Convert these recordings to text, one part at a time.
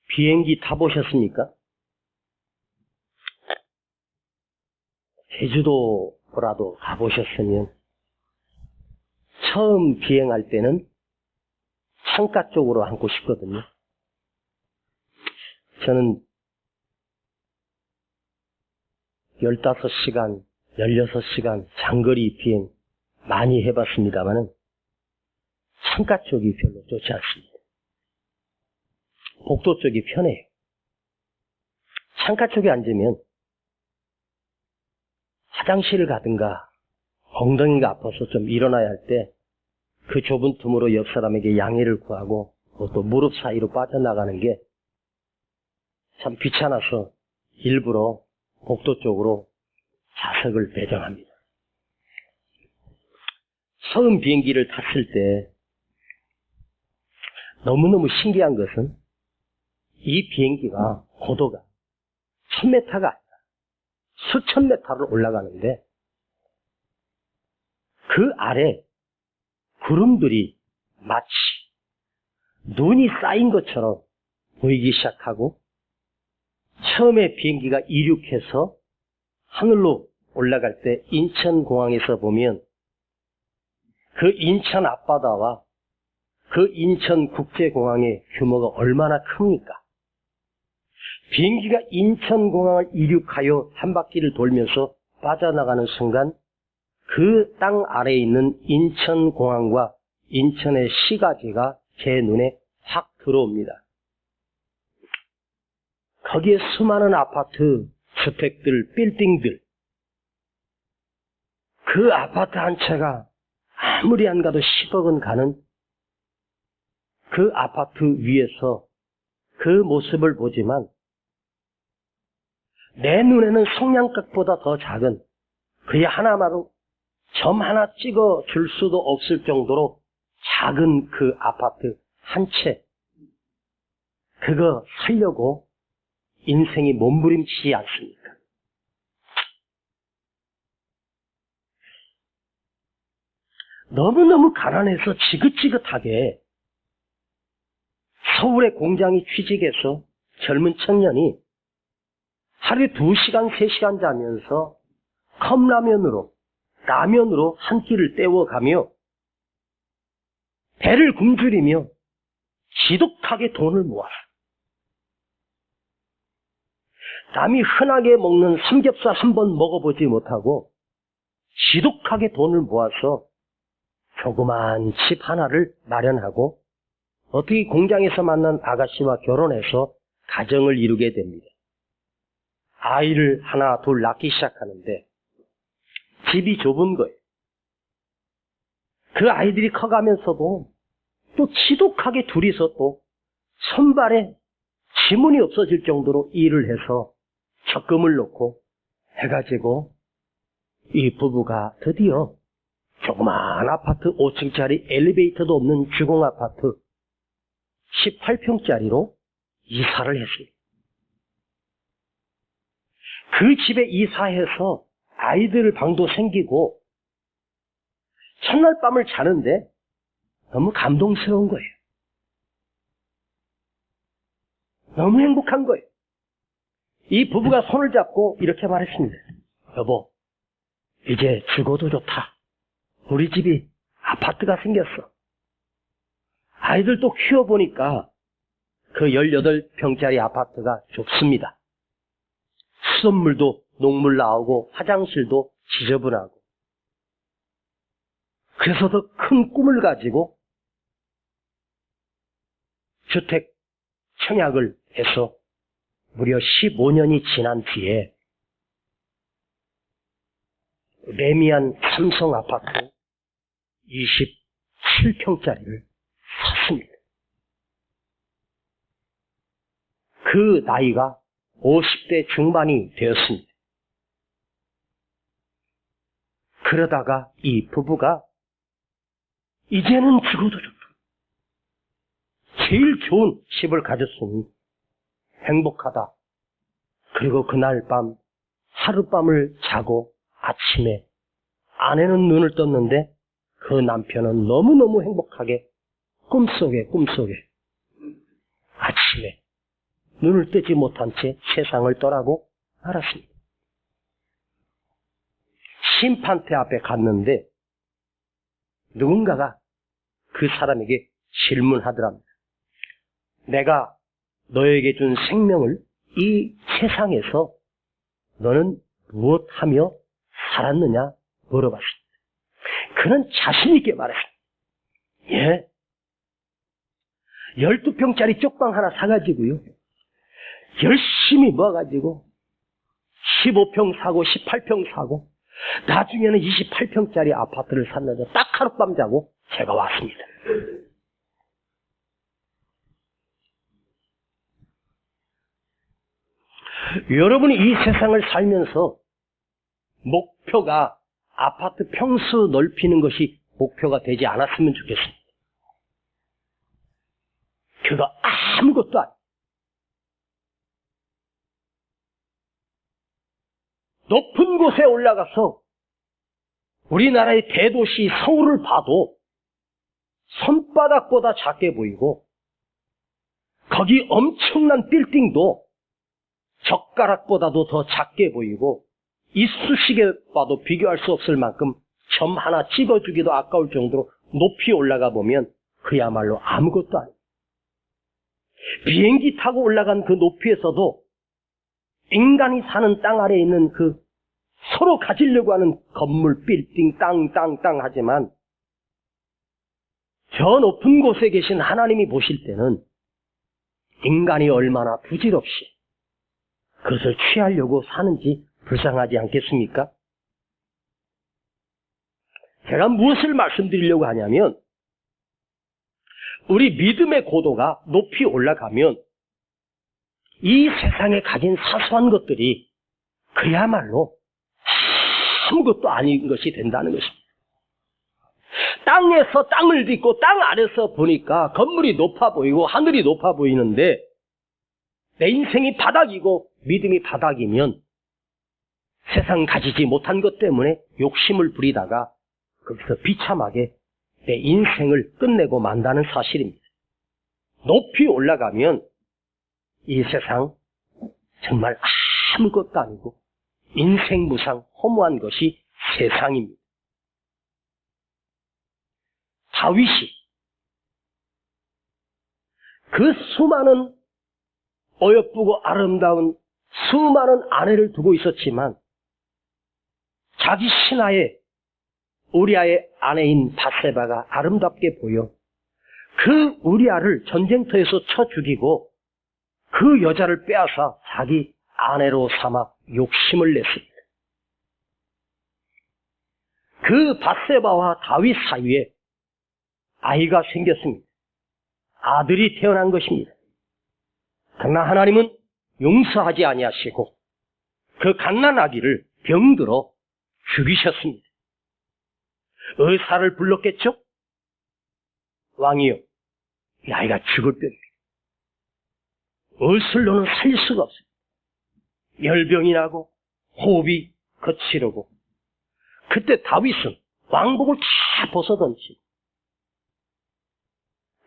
비행기 타보셨습니까? 제주도라도 가보셨으면 처음 비행할 때는 창가 쪽으로 앉고 싶거든요. 저는 15시간, 16시간 장거리 비행 많이 해봤습니다만은 창가 쪽이 별로 좋지 않습니다. 복도 쪽이 편해요. 창가 쪽에 앉으면 화장실을 가든가 엉덩이가 아파서 좀 일어나야 할 때 그 좁은 틈으로 옆 사람에게 양해를 구하고 또 무릎 사이로 빠져나가는 게 참 귀찮아서 일부러 복도 쪽으로 좌석을 배정합니다. 처음 비행기를 탔을 때 너무너무 신기한 것은 이 비행기가 고도가 1000m가 아니라 수천 m를 올라가는데 그 아래 구름들이 마치 눈이 쌓인 것처럼 보이기 시작하고 처음에 비행기가 이륙해서 하늘로 올라갈 때 인천공항에서 보면 그 인천 앞바다와 그 인천국제공항의 규모가 얼마나 큽니까? 비행기가 인천공항을 이륙하여 한 바퀴를 돌면서 빠져나가는 순간 그 땅 아래에 있는 인천공항과 인천의 시가지가 제 눈에 확 들어옵니다. 거기에 수많은 아파트, 주택들, 빌딩들, 그 아파트 한 채가 아무리 안 가도 10억은 가는 그 아파트 위에서 그 모습을 보지만 내 눈에는 성냥갑보다 더 작은 그의 하나마로 점 하나 찍어 줄 수도 없을 정도로 작은 그 아파트 한 채, 그거 살려고 인생이 몸부림치지 않습니까? 너무너무 가난해서 지긋지긋하게 서울의 공장이 취직해서 젊은 청년이 하루에 2시간, 3시간 자면서 컵라면으로 한 끼를 때워가며 배를 굶주리며 지독하게 돈을 모았어. 남이 흔하게 먹는 삼겹살 한 번 먹어보지 못하고 지독하게 돈을 모아서 조그만 집 하나를 마련하고 어떻게 공장에서 만난 아가씨와 결혼해서 가정을 이루게 됩니다. 아이를 하나 둘 낳기 시작하는데 집이 좁은 거예요. 그 아이들이 커가면서도 또 지독하게 둘이서 또 손발에 지문이 없어질 정도로 일을 해서 적금을 놓고 해가지고 이 부부가 드디어 조그만 아파트 5층짜리 엘리베이터도 없는 주공 아파트 18평짜리로 이사를 했습니다. 그 집에 이사해서 아이들 방도 생기고 첫날 밤을 자는데 너무 감동스러운 거예요. 너무 행복한 거예요. 이 부부가 손을 잡고 이렇게 말했습니다. 여보, 이제 죽어도 좋다. 우리 집이 아파트가 생겼어. 아이들 또 키워보니까 그 18평짜리 아파트가 좁습니다. 수돗물도 녹물 나오고 화장실도 지저분하고 그래서 더 큰 꿈을 가지고 주택 청약을 해서 무려 15년이 지난 뒤에 레미안 삼성 아파트 27평짜리를 샀습니다. 그 나이가 50대 중반이 되었습니다. 그러다가 이 부부가 이제는 죽어도 좋다. 제일 좋은 집을 가졌으니 행복하다. 그리고 그날 밤 하룻밤을 자고 아침에 아내는 눈을 떴는데 그 남편은 너무너무 행복하게 꿈속에 아침에 눈을 뜨지 못한 채 세상을 떠나고 말았습니다. 심판대 앞에 갔는데 누군가가 그 사람에게 질문하더랍니다. 내가 너에게 준 생명을 이 세상에서 너는 무엇하며 살았느냐 물어봤습니다. 그는 자신 있게 말했습니다. 예, 12평짜리 쪽방 하나 사가지고요, 열심히 모아가지고 15평 사고 18평 사고 나중에는 28평짜리 아파트를 샀는데 딱 하룻밤 자고 제가 왔습니다. 여러분이 이 세상을 살면서 목표가 아파트 평수 넓히는 것이 목표가 되지 않았으면 좋겠습니다. 그거 아무것도 아니에요. 높은 곳에 올라가서 우리나라의 대도시 서울을 봐도 손바닥보다 작게 보이고, 거기 엄청난 빌딩도 젓가락보다도 더 작게 보이고, 이쑤시개 봐도 비교할 수 없을 만큼 점 하나 찍어주기도 아까울 정도로 높이 올라가 보면 그야말로 아무것도 아니에요. 비행기 타고 올라간 그 높이에서도 인간이 사는 땅 아래에 있는 그 서로 가지려고 하는 건물, 빌딩, 땅 하지만 저 높은 곳에 계신 하나님이 보실 때는 인간이 얼마나 부질없이 그것을 취하려고 사는지 불쌍하지 않겠습니까? 제가 무엇을 말씀드리려고 하냐면, 우리 믿음의 고도가 높이 올라가면 이 세상에 가진 사소한 것들이 그야말로 아무것도 아닌 것이 된다는 것입니다. 땅에서 땅을 딛고 땅 아래서 보니까 건물이 높아 보이고 하늘이 높아 보이는데, 내 인생이 바닥이고 믿음이 바닥이면 세상 가지지 못한 것 때문에 욕심을 부리다가 거기서 비참하게 내 인생을 끝내고 만다는 사실입니다. 높이 올라가면 이 세상 정말 아무것도 아니고 인생 무상 허무한 것이 세상입니다. 다윗이 그 수많은 어여쁘고 아름다운 수많은 아내를 두고 있었지만 자기 신하의 우리아의 아내인 밧세바가 아름답게 보여 그 우리아를 전쟁터에서 쳐 죽이고 그 여자를 빼앗아 자기 아내로 삼아 욕심을 냈습니다. 그 밧세바와 다윗 사이에 아이가 생겼습니다. 아들이 태어난 것입니다. 그러나 하나님은 용서하지 아니하시고 그 갓난아기를 병들어 죽이셨습니다. 의사를 불렀겠죠? 왕이여, 이 아이가 죽을 병입니다. 의술로는 살릴 수가 없어요. 열병이 나고 호흡이 거칠고, 그때 다윗은 왕복을 다 벗어던지고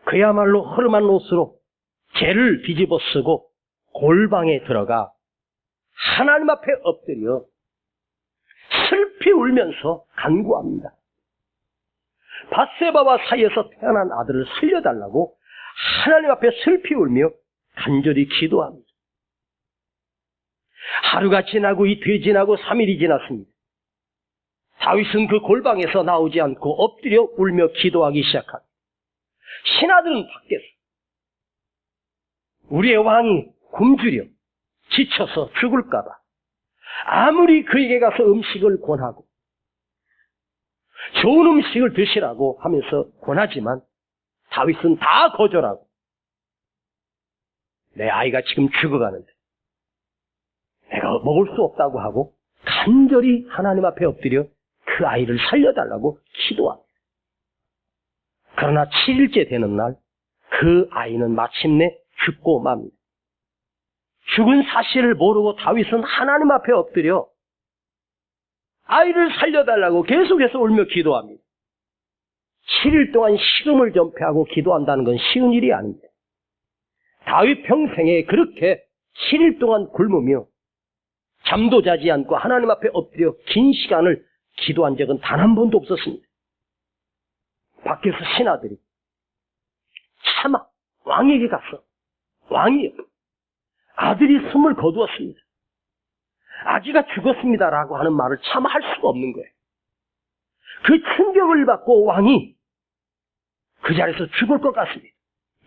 그야말로 허름한 옷으로 죄를 뒤집어 쓰고 골방에 들어가 하나님 앞에 엎드려 슬피 울면서 간구합니다. 밧세바와 사이에서 태어난 아들을 살려달라고 하나님 앞에 슬피 울며 간절히 기도합니다. 하루가 지나고 이틀이 지나고 3일이 지났습니다. 다윗은 그 골방에서 나오지 않고 엎드려 울며 기도하기 시작합니다. 신하들은 밖에서 우리의 왕이 굶주려 지쳐서 죽을까봐 아무리 그에게 가서 음식을 권하고 좋은 음식을 드시라고 하면서 권하지만 다윗은 다 거절하고, 내 아이가 지금 죽어가는데 내가 먹을 수 없다고 하고 간절히 하나님 앞에 엎드려 그 아이를 살려달라고 기도합니다. 그러나 7일째 되는 날 그 아이는 마침내 죽고 맙니다. 죽은 사실을 모르고 다윗은 하나님 앞에 엎드려 아이를 살려달라고 계속해서 울며 기도합니다. 7일 동안 식음을 전폐하고 기도한다는 건 쉬운 일이 아닙니다. 다윗 평생에 그렇게 7일 동안 굶으며 잠도 자지 않고 하나님 앞에 엎드려 긴 시간을 기도한 적은 단 한 번도 없었습니다. 밖에서 신하들이 차마 왕에게 갔어. 왕이요. 아들이 숨을 거두었습니다. 아기가 죽었습니다라고 하는 말을 차마 할 수가 없는 거예요. 그 충격을 받고 왕이 그 자리에서 죽을 것 같습니다.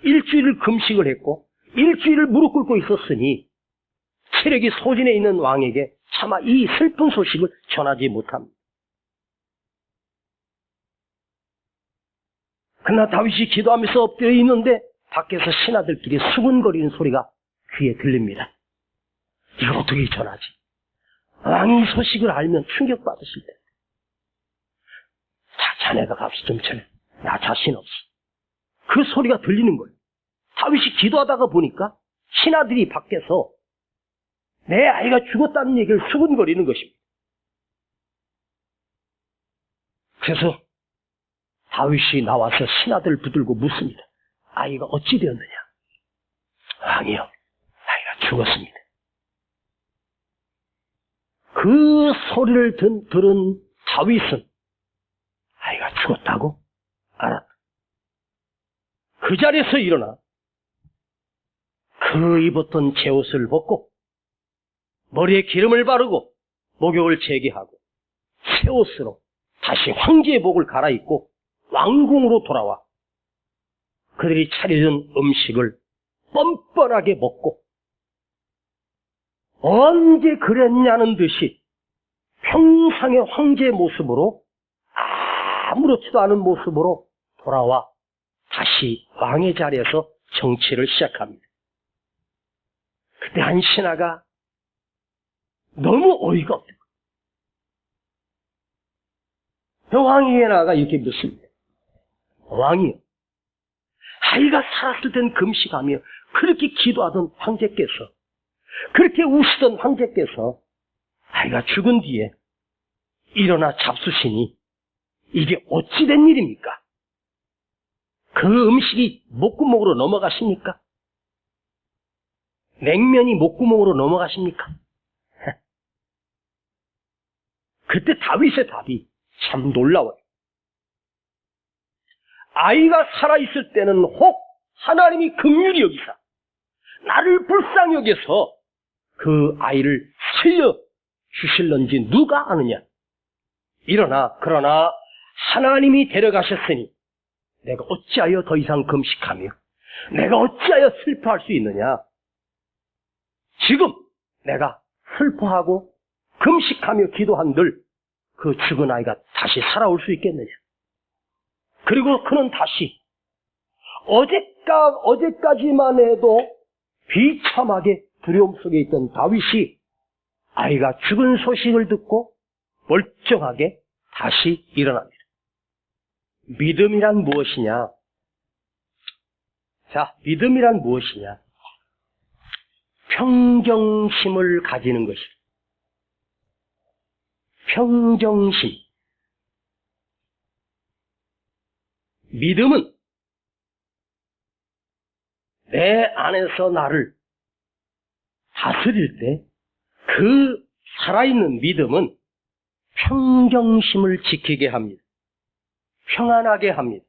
일주일을 금식을 했고 일주일을 무릎 꿇고 있었으니 체력이 소진해 있는 왕에게 차마 이 슬픈 소식을 전하지 못합니다. 그러나 다윗이 기도하면서 엎드려 있는데 밖에서 신하들끼리 수근거리는 소리가 귀에 들립니다. 이걸 어떻게 전하지? 왕이 소식을 알면 충격받으실 때. 자, 자네가 가서 좀 전해. 나 자신 없어. 그 소리가 들리는 거예요. 다윗이 기도하다가 보니까 신하들이 밖에서 내 아이가 죽었다는 얘기를 수근거리는 것입니다. 그래서 다윗이 나와서 신하들을 붙들고 묻습니다. 아이가 어찌 되었느냐? 왕이요, 아이가 죽었습니다. 그 소리를 들은 다윗은 아이가 죽었다고 알았다. 그 자리에서 일어나 그 입었던 제옷을 벗고 머리에 기름을 바르고 목욕을 재개하고 새 옷으로 다시 황제의 복을 갈아입고 왕궁으로 돌아와 그들이 차려준 음식을 뻔뻔하게 먹고 언제 그랬냐는 듯이 평상의 황제의 모습으로 아무렇지도 않은 모습으로 돌아와 다시 왕의 자리에서 정치를 시작합니다. 그때 한 신하가 너무 어이가 없는 거예요. 왕에게 나아가 이렇게 묻습니다. 왕이요, 아이가 살았을 땐 금식하며 그렇게 기도하던 황제께서, 그렇게 우시던 황제께서 아이가 죽은 뒤에 일어나 잡수시니 이게 어찌 된 일입니까? 그 음식이 목구멍으로 넘어가십니까? 냉면이 목구멍으로 넘어가십니까? 그때 다윗의 답이 참 놀라워요. 아이가 살아있을 때는 혹 하나님이 긍휼히 여기사 나를 불쌍히 여겨서 그 아이를 살려주실런지 누가 아느냐? 그러나 하나님이 데려가셨으니 내가 어찌하여 더 이상 금식하며 내가 어찌하여 슬퍼할 수 있느냐? 지금 내가 슬퍼하고 금식하며 기도한들 그 죽은 아이가 다시 살아올 수 있겠느냐? 그리고 그는 다시 어제까지만 해도 비참하게 두려움 속에 있던 다윗이 아이가 죽은 소식을 듣고 멀쩡하게 다시 일어납니다. 믿음이란 무엇이냐? 자, 믿음이란 무엇이냐? 평정심을 가지는 것이다. 평정심. 믿음은 내 안에서 나를 다스릴 때 그 살아있는 믿음은 평정심을 지키게 합니다. 평안하게 합니다.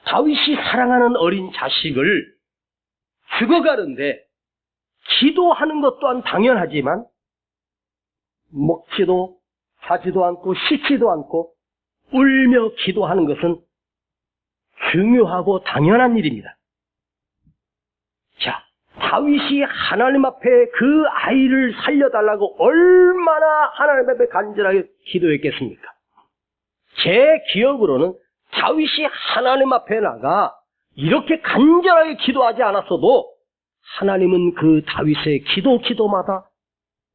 다윗이 사랑하는 어린 자식을 죽어가는데 기도하는 것 또한 당연하지만 먹지도 하지도 않고 씻지도 않고 울며 기도하는 것은 중요하고 당연한 일입니다. 자, 다윗이 하나님 앞에 그 아이를 살려달라고 얼마나 하나님 앞에 간절하게 기도했겠습니까? 제 기억으로는 다윗이 하나님 앞에 나가 이렇게 간절하게 기도하지 않았어도 하나님은 그 다윗의 기도마다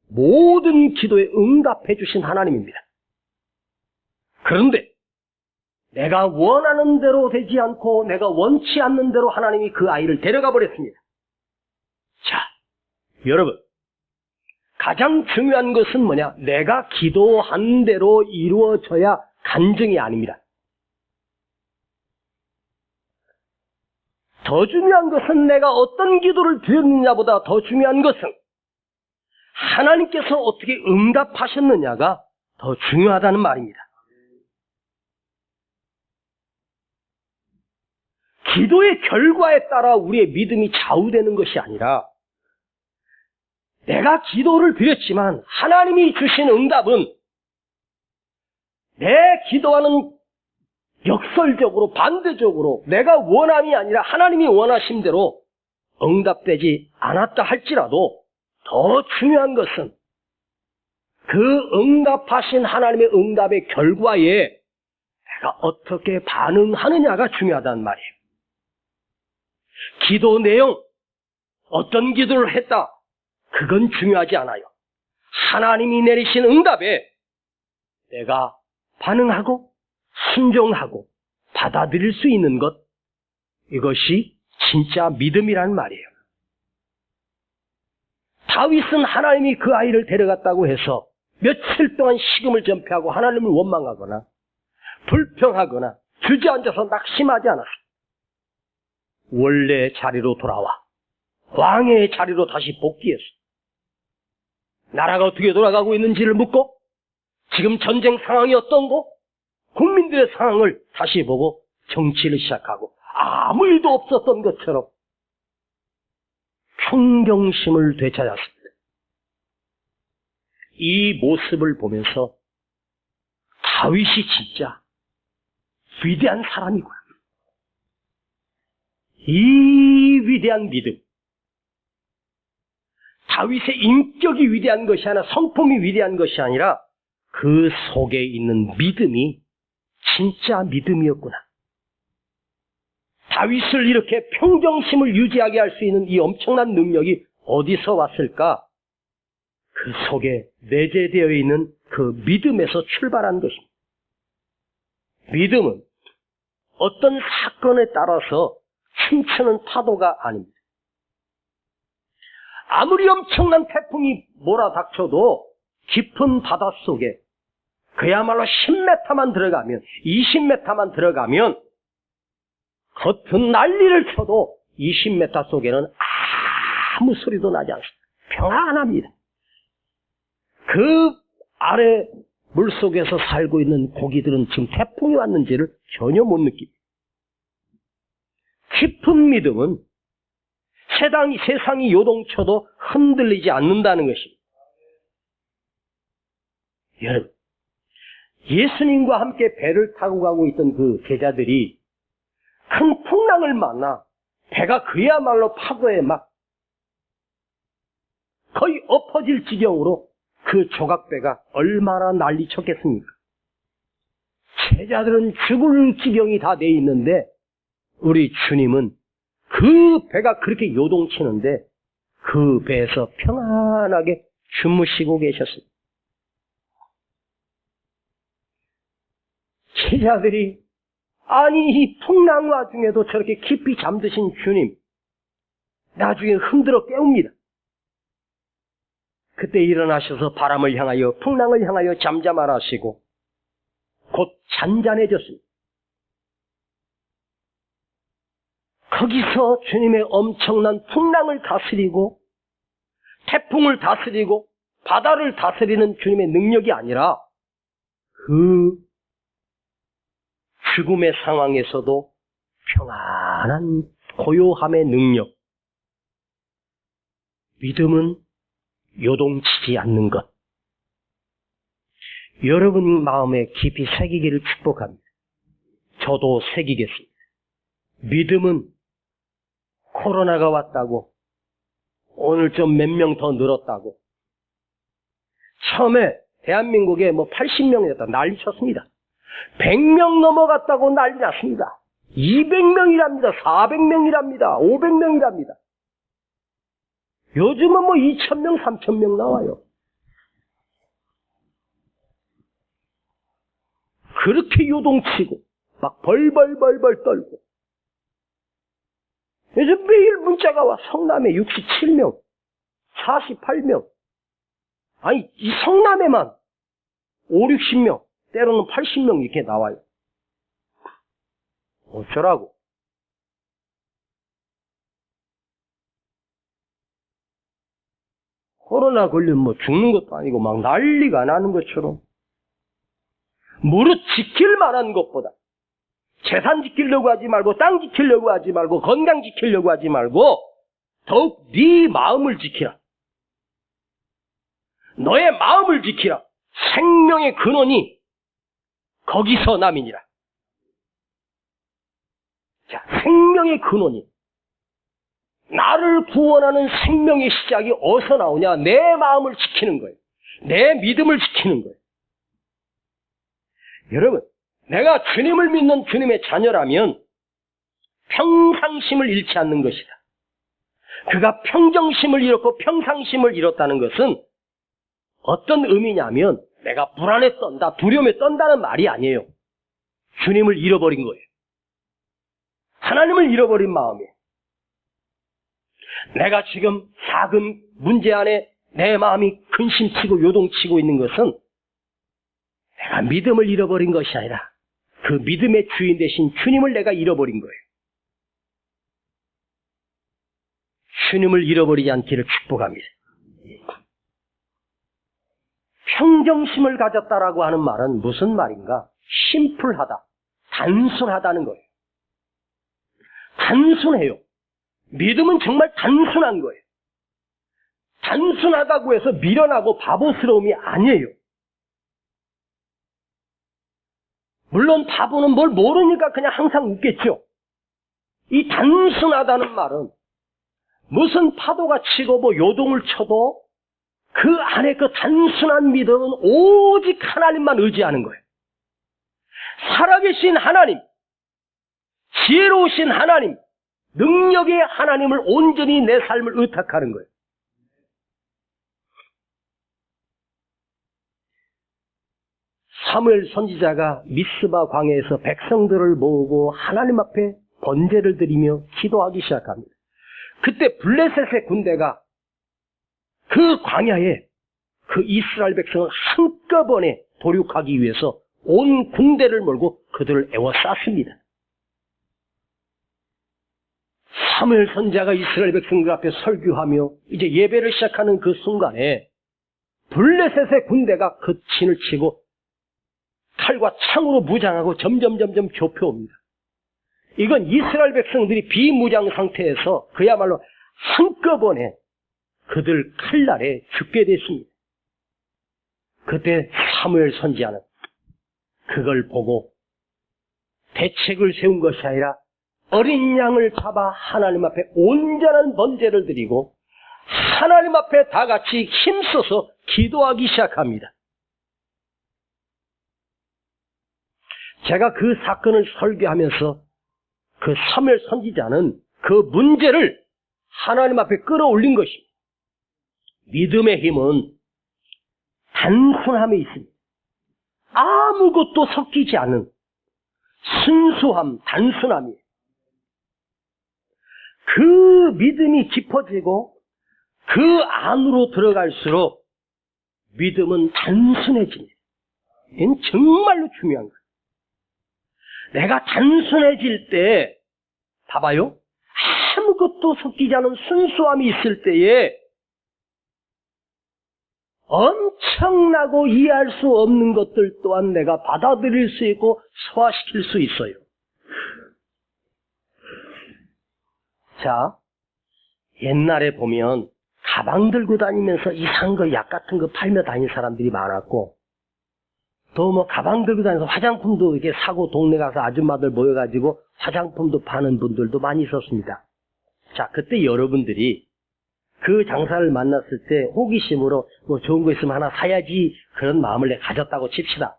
모든 기도에 응답해 주신 하나님입니다. 그런데 내가 원하는 대로 되지 않고 내가 원치 않는 대로 하나님이 그 아이를 데려가 버렸습니다. 자, 여러분, 가장 중요한 것은 뭐냐? 내가 기도한 대로 이루어져야 간증이 아닙니다. 더 중요한 것은 내가 어떤 기도를 드렸느냐보다 더 중요한 것은 하나님께서 어떻게 응답하셨느냐가 더 중요하다는 말입니다. 기도의 결과에 따라 우리의 믿음이 좌우되는 것이 아니라 내가 기도를 드렸지만 하나님이 주신 응답은 내 기도와는 역설적으로 반대적으로 내가 원함이 아니라 하나님이 원하신 대로 응답되지 않았다 할지라도 더 중요한 것은 그 응답하신 하나님의 응답의 결과에 내가 어떻게 반응하느냐가 중요하단 말이에요. 기도 내용, 어떤 기도를 했다, 그건 중요하지 않아요. 하나님이 내리신 응답에 내가 반응하고 순종하고 받아들일 수 있는 것, 이것이 진짜 믿음이란 말이에요. 다윗은 하나님이 그 아이를 데려갔다고 해서 며칠 동안 식음을 전폐하고 하나님을 원망하거나 불평하거나 주저앉아서 낙심하지 않았어요. 원래 자리로 돌아와 왕의 자리로 다시 복귀했어. 나라가 어떻게 돌아가고 있는지를 묻고 지금 전쟁 상황이 어떤고 국민들의 상황을 다시 보고 정치를 시작하고 아무 일도 없었던 것처럼 평정심을 되찾았습니다. 이 모습을 보면서 다윗이 진짜 위대한 사람이구나. 이 위대한 믿음, 다윗의 인격이 위대한 것이 아니라 성품이 위대한 것이 아니라 그 속에 있는 믿음이 진짜 믿음이었구나. 다윗을 이렇게 평정심을 유지하게 할 수 있는 이 엄청난 능력이 어디서 왔을까? 그 속에 내재되어 있는 그 믿음에서 출발한 것입니다. 믿음은 어떤 사건에 따라서 춤추는 파도가 아닙니다. 아무리 엄청난 태풍이 몰아닥쳐도 깊은 바닷속에 그야말로 10m만 들어가면 20m만 들어가면 겉은 난리를 쳐도 20m 속에는 아무 소리도 나지 않습니다. 평안합니다. 그 아래 물속에서 살고 있는 고기들은 지금 태풍이 왔는지를 전혀 못 느낍니다. 깊은 믿음은 세상이 요동쳐도 흔들리지 않는다는 것입니다. 여러분, 예수님과 함께 배를 타고 가고 있던 그 제자들이 큰 풍랑을 만나 배가 그야말로 파도에 막 거의 엎어질 지경으로 그 조각배가 얼마나 난리쳤겠습니까? 제자들은 죽을 지경이 다 돼 있는데 우리 주님은 그 배가 그렇게 요동치는데 그 배에서 평안하게 주무시고 계셨습니다. 제자들이 아니 이 풍랑 와중에도 저렇게 깊이 잠드신 주님 나중에 흔들어 깨웁니다. 그때 일어나셔서 바람을 향하여 풍랑을 향하여 잠잠하라 하시고 곧 잔잔해졌습니다. 거기서 주님의 엄청난 풍랑을 다스리고 태풍을 다스리고 바다를 다스리는 주님의 능력이 아니라 그 죽음의 상황에서도 평안한 고요함의 능력, 믿음은 요동치지 않는 것. 여러분 마음에 깊이 새기기를 축복합니다. 저도 새기겠습니다. 믿음은 코로나가 왔다고 오늘 좀 몇 명 더 늘었다고 처음에 대한민국에 80명이었다 난리 쳤습니다. 100명 넘어갔다고 난리 났습니다. 200명이랍니다. 400명이랍니다. 500명이랍니다. 요즘은 2,000명, 3,000명 나와요. 그렇게 요동치고 막 벌벌벌벌 떨고 요즘 매일 문자가 와. 성남에 67명, 48명. 아니 이 성남에만 5, 60명, 때로는 80명 이렇게 나와요. 어쩌라고? 코로나 걸리면 뭐 죽는 것도 아니고 막 난리가 나는 것처럼 무릇 지킬 만한 것보다 재산 지키려고 하지 말고 땅 지키려고 하지 말고 건강 지키려고 하지 말고 더욱 네 마음을 지키라. 너의 마음을 지키라. 생명의 근원이 거기서 남이니라. 자, 생명의 근원이 나를 구원하는 생명의 시작이 어디서 나오냐? 내 마음을 지키는 거예요. 내 믿음을 지키는 거예요. 여러분, 내가 주님을 믿는 주님의 자녀라면 평상심을 잃지 않는 것이다. 그가 평정심을 잃었고 평상심을 잃었다는 것은 어떤 의미냐면 내가 불안에 떤다, 두려움에 떤다는 말이 아니에요. 주님을 잃어버린 거예요. 하나님을 잃어버린 마음이에요. 내가 지금 작은 문제 안에 내 마음이 근심치고 요동치고 있는 것은 내가 믿음을 잃어버린 것이 아니라 그 믿음의 주인 되신 주님을 내가 잃어버린 거예요. 주님을 잃어버리지 않기를 축복합니다. 평정심을 가졌다라고 하는 말은 무슨 말인가? 심플하다, 단순하다는 거예요. 단순해요. 믿음은 정말 단순한 거예요. 단순하다고 해서 미련하고 바보스러움이 아니에요. 물론 바보는 뭘 모르니까 그냥 항상 웃겠죠. 이 단순하다는 말은 무슨 파도가 치고 뭐 요동을 쳐도 그 안에 그 단순한 믿음은 오직 하나님만 의지하는 거예요. 살아계신 하나님, 지혜로우신 하나님, 능력의 하나님을 온전히 내 삶을 의탁하는 거예요. 사무엘 선지자가 미스바 광야에서 백성들을 모으고 하나님 앞에 번제를 드리며 기도하기 시작합니다. 그때 블레셋의 군대가 그 광야에 그 이스라엘 백성을 한꺼번에 도륙하기 위해서 온 군대를 몰고 그들을 에워쌌습니다. 사무엘 선지자가 이스라엘 백성들 앞에 설교하며 이제 예배를 시작하는 그 순간에 블레셋의 군대가 그 진을 치고 칼과 창으로 무장하고 점점 좁혀옵니다. 이건 이스라엘 백성들이 비무장 상태에서 그야말로 한꺼번에 그들 칼날에 죽게 됐습니다. 그때 사무엘 선지자는 그걸 보고 대책을 세운 것이 아니라 어린 양을 잡아 하나님 앞에 온전한 번제를 드리고 하나님 앞에 다 같이 힘써서 기도하기 시작합니다. 제가 그 사건을 설교하면서 그 사무엘 선지자는 그 문제를 하나님 앞에 끌어올린 것입니다. 믿음의 힘은 단순함에 있습니다. 아무것도 섞이지 않은 순수함, 단순함이에요. 그 믿음이 깊어지고 그 안으로 들어갈수록 믿음은 단순해집니다. 이건 정말로 중요한 거예요. 내가 단순해질 때, 봐봐요. 아무것도 섞이지 않은 순수함이 있을 때에 엄청나고 이해할 수 없는 것들 또한 내가 받아들일 수 있고 소화시킬 수 있어요. 자, 옛날에 보면 가방 들고 다니면서 이상한 거, 약 같은 거 팔며 다니는 사람들이 많았고, 또 뭐 가방 들고 다니면서 화장품도 이렇게 사고 동네 가서 아줌마들 모여가지고 화장품도 파는 분들도 많이 있었습니다. 자, 그때 여러분들이 그 장사를 만났을 때 호기심으로 뭐 좋은 거 있으면 하나 사야지 그런 마음을 내가 가졌다고 칩시다.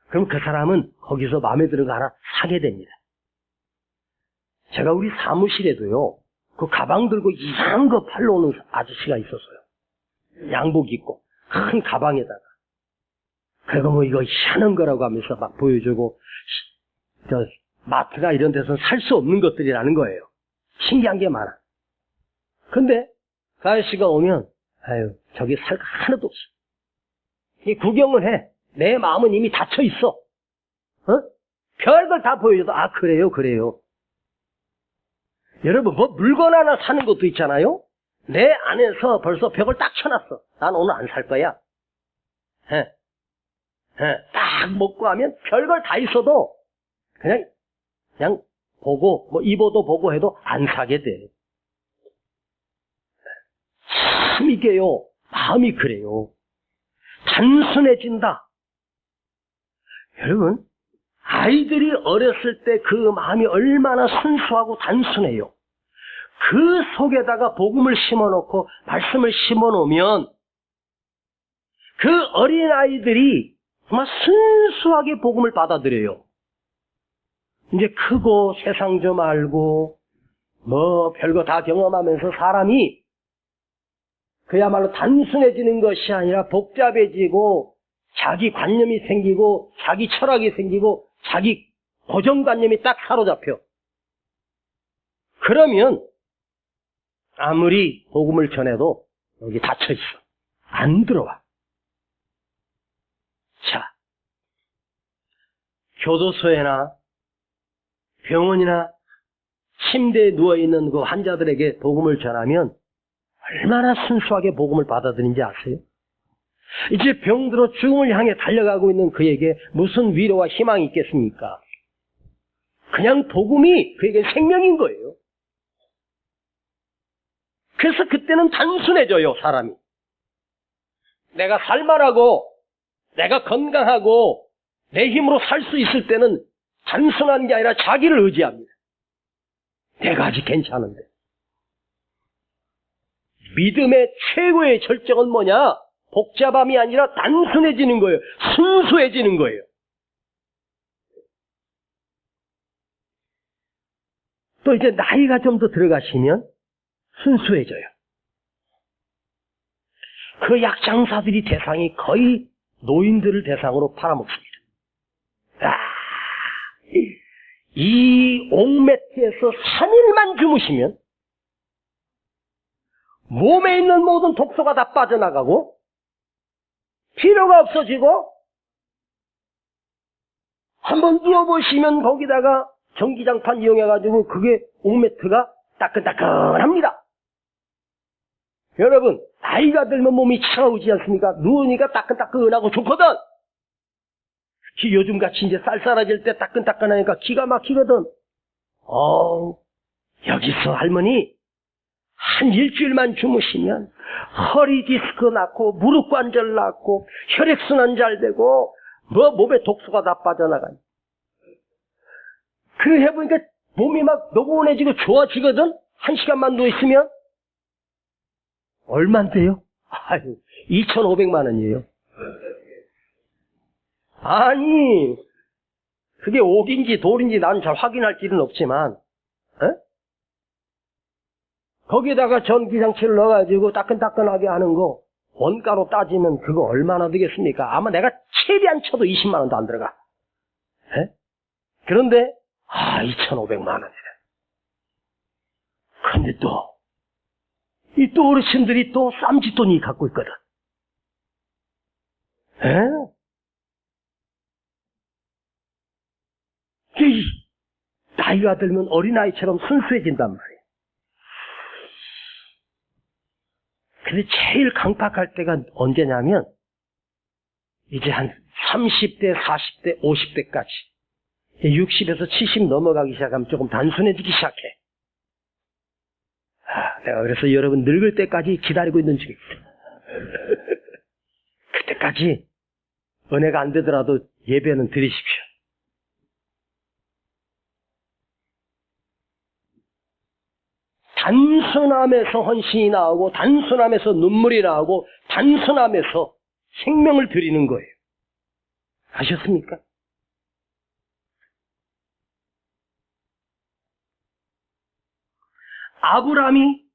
그럼 그 사람은 거기서 마음에 드는 거 하나 사게 됩니다. 제가 우리 사무실에도요, 그 가방 들고 이상한 거 팔러 오는 아저씨가 있었어요. 양복 입고 큰 가방에다가. 그리고 뭐 이거 희한한 거라고 하면서 막 보여주고, 저 마트가 이런 데서는 살 수 없는 것들이라는 거예요. 신기한 게 많아. 근데 그 아저씨가 오면 아유 저기 살 거 하나도 없어. 이 구경을 해. 내 마음은 이미 닫혀 있어. 별걸 다 보여줘도 아 그래요. 여러분 뭐 물건 하나 사는 것도 있잖아요. 내 안에서 벌써 벽을 딱 쳐놨어. 난 오늘 안 살 거야. 딱 먹고 하면 별걸 다 있어도 그냥 보고, 뭐 입어도 보고 해도 안 사게 돼. 참 이게요, 마음이 그래요. 단순해진다. 여러분, 아이들이 어렸을 때 그 마음이 얼마나 순수하고 단순해요. 그 속에다가 복음을 심어놓고 말씀을 심어놓으면 그 어린아이들이 정말 순수하게 복음을 받아들여요. 이제 크고 세상 좀 알고 뭐 별거 다 경험하면서 사람이 그야말로 단순해지는 것이 아니라 복잡해지고 자기 관념이 생기고 자기 철학이 생기고 자기 고정관념이 딱 사로잡혀. 그러면 아무리 복음을 전해도 여기 닫혀있어. 안 들어와. 자, 교도소에나 병원이나 침대에 누워있는 그 환자들에게 복음을 전하면 얼마나 순수하게 복음을 받아들인지 아세요? 이제 병들어 죽음을 향해 달려가고 있는 그에게 무슨 위로와 희망이 있겠습니까? 그냥 복음이 그에게 생명인 거예요. 그래서 그때는 단순해져요, 사람이. 내가 살만하고 내가 건강하고 내 힘으로 살 수 있을 때는 단순한 게 아니라 자기를 의지합니다. 내가 아직 괜찮은데. 믿음의 최고의 절정은 뭐냐? 복잡함이 아니라 단순해지는 거예요. 순수해지는 거예요. 또 이제 나이가 좀 더 들어가시면 순수해져요. 그 약장사들이 대상이 거의 노인들을 대상으로 팔아먹습니다. 이 옥매트에서 3일만 주무시면 몸에 있는 모든 독소가 다 빠져나가고 필요가 없어지고 한번 누워보시면 거기다가 전기장판 이용해가지고 그게 옥매트가 따끈따끈합니다. 여러분, 나이가 들면 몸이 차가우지 않습니까? 누우니까 따끈따끈하고 좋거든. 특히 요즘같이 이제 쌀쌀해질 때 따끈따끈하니까 기가 막히거든. 여기서 할머니 한 일주일만 주무시면 허리 디스크 낳고 무릎 관절 낳고 혈액순환 잘 되고 뭐 몸에 독소가 다 빠져나가니. 그래 해보니까 몸이 막 노곤해지고 좋아지거든. 한 시간만 누워있으면. 얼만데요? 2,500만 원이에요. 아니, 그게 옥인지 돌인지 나는 잘 확인할 길은 없지만, 거기에다가 전기장치를 넣어가지고 따끈따끈하게 하는 거, 원가로 따지면 그거 얼마나 되겠습니까? 아마 내가 최대한 쳐도 20만 원도 안 들어가. 그런데, 2,500만 원이래. 근데 또 어르신들이 또 쌈짓돈이 갖고 있거든. 나이가 들면 어린아이처럼 순수해진단 말이에요. 근데 제일 강팍할 때가 언제냐면 이제 한 30대, 40대, 50대까지 60에서 70 넘어가기 시작하면 조금 단순해지기 시작해. 내가 그래서 여러분 늙을 때까지 기다리고 있는 중입니다. 그때까지 은혜가 안 되더라도 예배는 드리십시오. 단순함에서 헌신이 나오고 단순함에서 눈물이 나오고 단순함에서 생명을 드리는 거예요. 아셨습니까? 아브라함이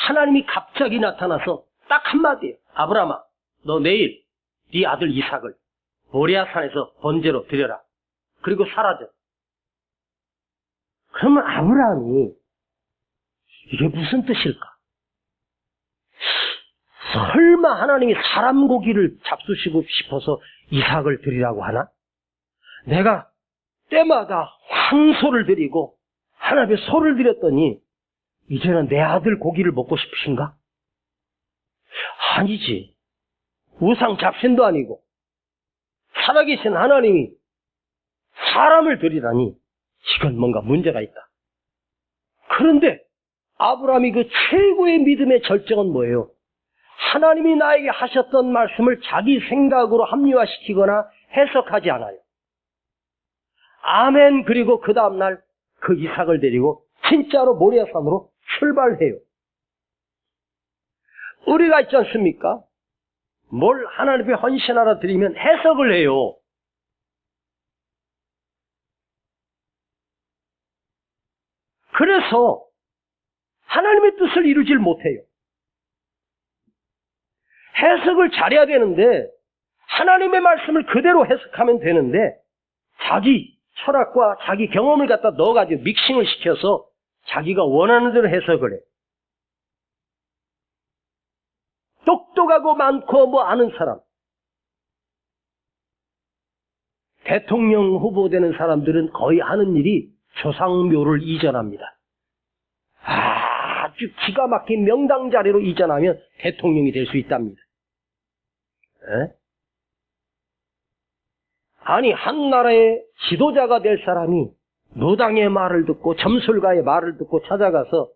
하나님이 갑자기 나타나서 딱 한마디예요. 아브라함아, 너 내일 네 아들 이삭을 모리아산에서 번제로 드려라. 그리고 사라져. 그러면 아브라함이 이게 무슨 뜻일까? 설마 하나님이 사람 고기를 잡수시고 싶어서 이삭을 드리라고 하나? 내가 때마다 황소를 드리고 하나님의 소를 드렸더니 이제는 내 아들 고기를 먹고 싶으신가? 아니지. 우상 잡신도 아니고 살아계신 하나님이 사람을 들이라니 이건 뭔가 문제가 있다. 그런데 아브라함이 그 최고의 믿음의 절정은 뭐예요? 하나님이 나에게 하셨던 말씀을 자기 생각으로 합리화시키거나 해석하지 않아요. 아멘. 그리고 그 다음날 그 이삭을 데리고 진짜로 모리아산으로 출발해요. 우리가 있지 않습니까? 뭘 하나님 앞에 헌신하러 드리면 해석을 해요. 그래서 하나님의 뜻을 이루질 못해요. 해석을 잘해야 되는데 하나님의 말씀을 그대로 해석하면 되는데 자기 철학과 자기 경험을 갖다 넣어가지고 믹싱을 시켜서 자기가 원하는 대로 해석을 해. 똑똑하고 많고 뭐 아는 사람, 대통령 후보 되는 사람들은 거의 하는 일이 조상묘를 이전합니다. 아주 기가 막힌 명당 자리로 이전하면 대통령이 될 수 있답니다. 에? 아니 한 나라의 지도자가 될 사람이 노당의 말을 듣고 점술가의 말을 듣고 찾아가서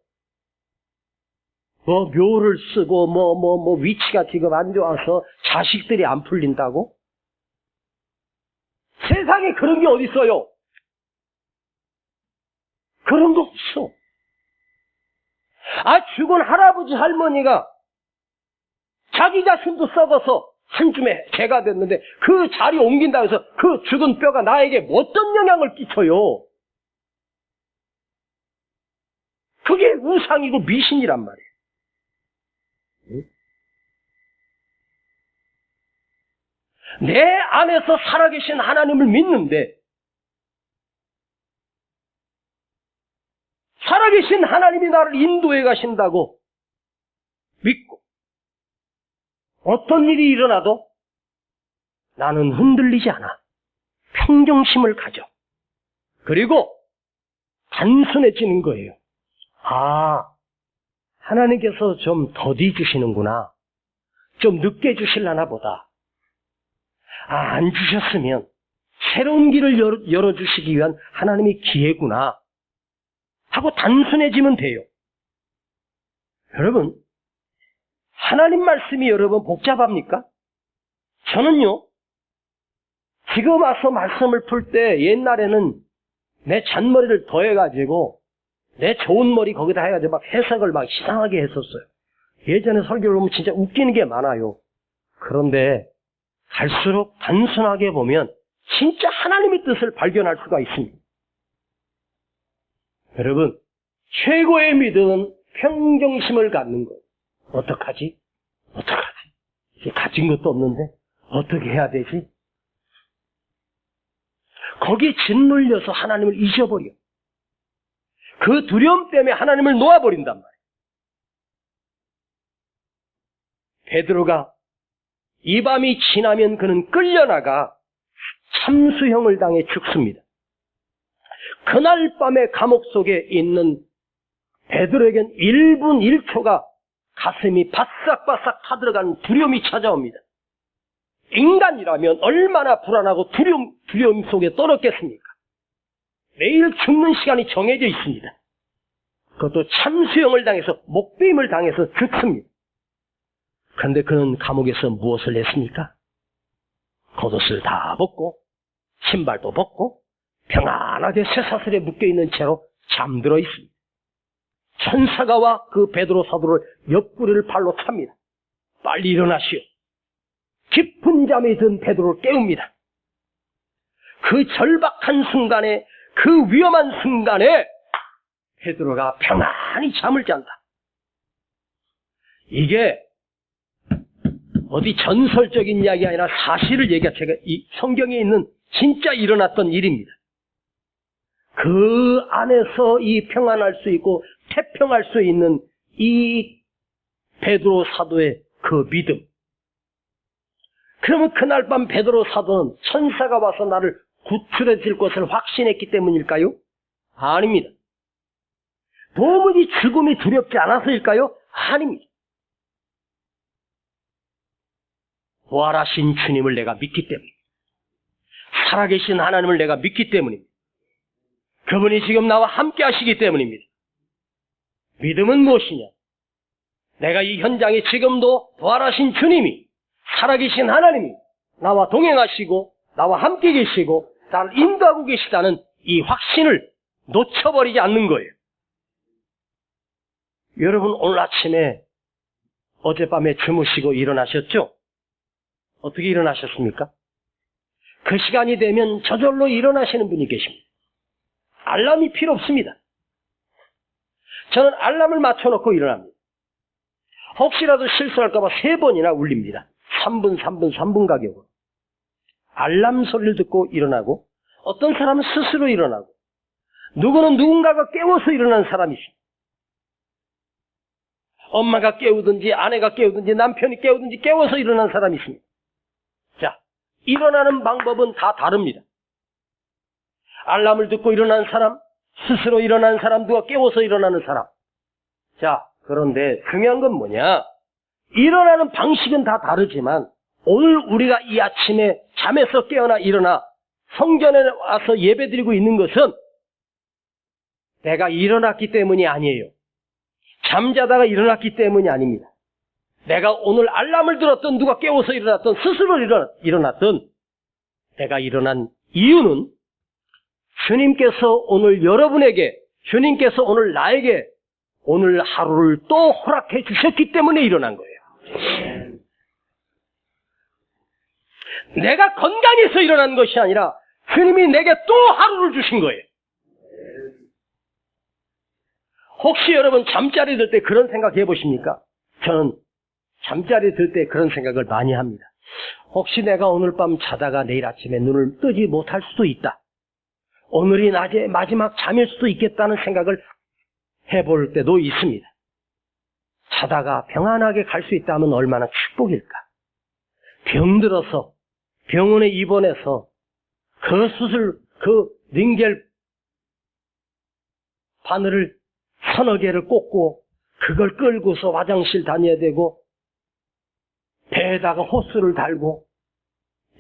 뭐 묘를 쓰고 뭐 위치가 지금 안 좋아서 자식들이 안 풀린다고? 세상에 그런 게 어디 있어요? 그런 거 없어. 죽은 할아버지 할머니가 자기 자신도 썩어서 한 줌에 개가 됐는데 그 자리 옮긴다고 해서 그 죽은 뼈가 나에게 어떤 영향을 끼쳐요? 그게 우상이고 미신이란 말이에요. 내 안에서 살아계신 하나님을 믿는데 살아계신 하나님이 나를 인도해 가신다고 믿고 어떤 일이 일어나도 나는 흔들리지 않아. 평정심을 가져. 그리고 단순해지는 거예요. 하나님께서 좀 더디 주시는구나. 좀 늦게 주실라나 보다. 안 주셨으면 새로운 길을 열어주시기 위한 하나님의 기회구나 하고 단순해지면 돼요. 여러분, 하나님 말씀이 여러분 복잡합니까? 저는요, 지금 와서 말씀을 풀 때 옛날에는 내 잔머리를 더해가지고 내 좋은 머리 거기다 해가지고 막 해석을 막 이상하게 했었어요. 예전에 설교를 보면 진짜 웃기는 게 많아요. 그런데 갈수록 단순하게 보면 진짜 하나님의 뜻을 발견할 수가 있습니다. 여러분, 최고의 믿음은 평정심을 갖는 것. 어떡하지? 이제 가진 것도 없는데 어떻게 해야 되지? 거기에 짓눌려서 하나님을 잊어버려. 그 두려움 때문에 하나님을 놓아버린단 말이에요. 베드로가 이 밤이 지나면 그는 끌려나가 참수형을 당해 죽습니다. 그날 밤에 감옥 속에 있는 베드로에겐 1분 1초가 가슴이 바싹바싹 타들어가는 두려움이 찾아옵니다. 인간이라면 얼마나 불안하고 두려움 속에 떨었겠습니까? 내일 죽는 시간이 정해져 있습니다. 그것도 참수형을 당해서 목베임을 당해서 죽습니다. 그런데 그는 감옥에서 무엇을 했습니까? 겉옷을 다 벗고 신발도 벗고 평안하게 쇠사슬에 묶여있는 채로 잠들어 있습니다. 천사가 와 그 베드로 사도를 옆구리를 발로 찹니다. 빨리 일어나시오. 깊은 잠에 든 베드로를 깨웁니다. 그 절박한 순간에, 그 위험한 순간에 베드로가 평안히 잠을 잔다. 이게 어디 전설적인 이야기 아니라 사실을 제가 이 성경에 있는 진짜 일어났던 일입니다. 그 안에서 이 평안할 수 있고 태평할 수 있는 이 베드로 사도의 그 믿음. 그러면 그날 밤 베드로 사도는 천사가 와서 나를 구출해 줄 것을 확신했기 때문일까요? 아닙니다. 도무지 죽음이 두렵지 않아서일까요? 아닙니다. 부활하신 주님을 내가 믿기 때문입니다. 살아계신 하나님을 내가 믿기 때문입니다. 그분이 지금 나와 함께 하시기 때문입니다. 믿음은 무엇이냐? 내가 이 현장에 지금도 부활하신 주님이, 살아계신 하나님이 나와 동행하시고 나와 함께 계시고 나를 인도하고 계시다는 이 확신을 놓쳐버리지 않는 거예요. 여러분, 오늘 아침에 어젯밤에 주무시고 일어나셨죠? 어떻게 일어나셨습니까? 그 시간이 되면 저절로 일어나시는 분이 계십니다. 알람이 필요 없습니다. 저는 알람을 맞춰놓고 일어납니다. 혹시라도 실수할까봐 3번이나 울립니다. 3분 가격으로. 알람 소리를 듣고 일어나고, 어떤 사람은 스스로 일어나고, 누구는 누군가가 깨워서 일어나는 사람이 있습니다. 엄마가 깨우든지 아내가 깨우든지 남편이 깨우든지 깨워서 일어나는 사람이 있습니다. 자, 일어나는 방법은 다 다릅니다. 알람을 듣고 일어나는 사람, 스스로 일어나는 사람, 누가 깨워서 일어나는 사람. 자, 그런데 중요한 건 뭐냐? 일어나는 방식은 다 다르지만 오늘 우리가 이 아침에 잠에서 깨어나 일어나 성전에 와서 예배드리고 있는 것은 내가 일어났기 때문이 아니에요. 잠자다가 일어났기 때문이 아닙니다. 내가 오늘 알람을 들었던, 누가 깨워서 일어났던, 스스로 일어났던, 내가 일어난 이유는 주님께서 오늘 여러분에게, 주님께서 오늘 나에게 오늘 하루를 또 허락해 주셨기 때문에 일어난 거예요. 내가 건강해서 일어난 것이 아니라 주님이 내게 또 하루를 주신 거예요. 혹시 여러분 잠자리 들 때 그런 생각 해보십니까? 저는 잠자리 들 때 그런 생각을 많이 합니다. 혹시 내가 오늘 밤 자다가 내일 아침에 눈을 뜨지 못할 수도 있다. 오늘이 낮에 마지막 잠일 수도 있겠다는 생각을 해볼 때도 있습니다. 자다가 평안하게 갈 수 있다면 얼마나 축복일까. 병들어서 병원에 입원해서 그 수술, 그 링겔 바늘을 서너 개를 꽂고 그걸 끌고서 화장실 다녀야 되고 배에다가 호스를 달고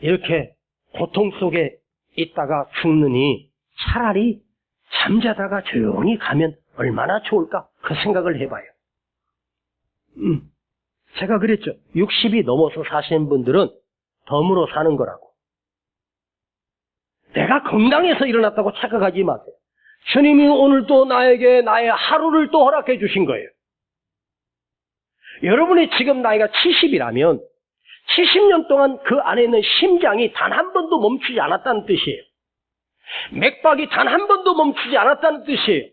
이렇게 고통 속에 있다가 죽느니 차라리 잠자다가 조용히 가면 얼마나 좋을까? 그 생각을 해봐요. 제가 그랬죠. 60이 넘어서 사시는 분들은 덤으로 사는 거라고. 내가 건강해서 일어났다고 착각하지 마세요. 주님이 오늘 또 나에게 나의 하루를 또 허락해 주신 거예요. 여러분이 지금 나이가 70이라면 70년 동안 그 안에 있는 심장이 단 한 번도 멈추지 않았다는 뜻이에요. 맥박이 단 한 번도 멈추지 않았다는 뜻이에요.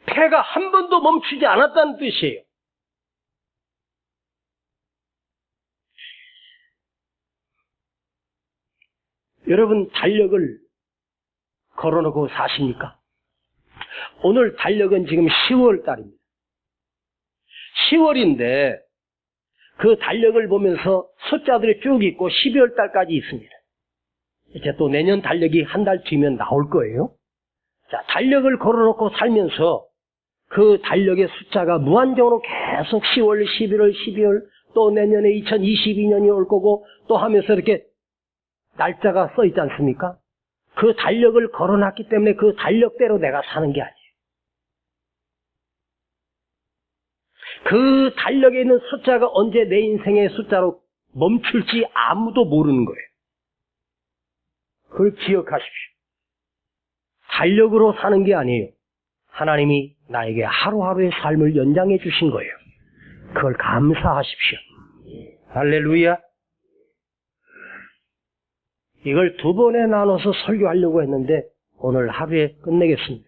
폐가 한 번도 멈추지 않았다는 뜻이에요. 여러분 달력을 걸어놓고 사십니까? 오늘 달력은 지금 10월 달입니다. 10월인데 그 달력을 보면서 숫자들이 쭉 있고 12월 달까지 있습니다. 이제 또 내년 달력이 한 달 뒤면 나올 거예요. 자, 달력을 걸어놓고 살면서 그 달력의 숫자가 무한정으로 계속 10월, 11월, 12월 또 내년에 2022년이 올 거고 또 하면서 이렇게 날짜가 써 있지 않습니까? 그 달력을 걸어놨기 때문에 그 달력대로 내가 사는 게 아니에요. 그 달력에 있는 숫자가 언제 내 인생의 숫자로 멈출지 아무도 모르는 거예요. 그걸 기억하십시오. 달력으로 사는 게 아니에요. 하나님이 나에게 하루하루의 삶을 연장해 주신 거예요. 그걸 감사하십시오. 할렐루야. 이걸 2번에 나눠서 설교하려고 했는데 오늘 하루에 끝내겠습니다.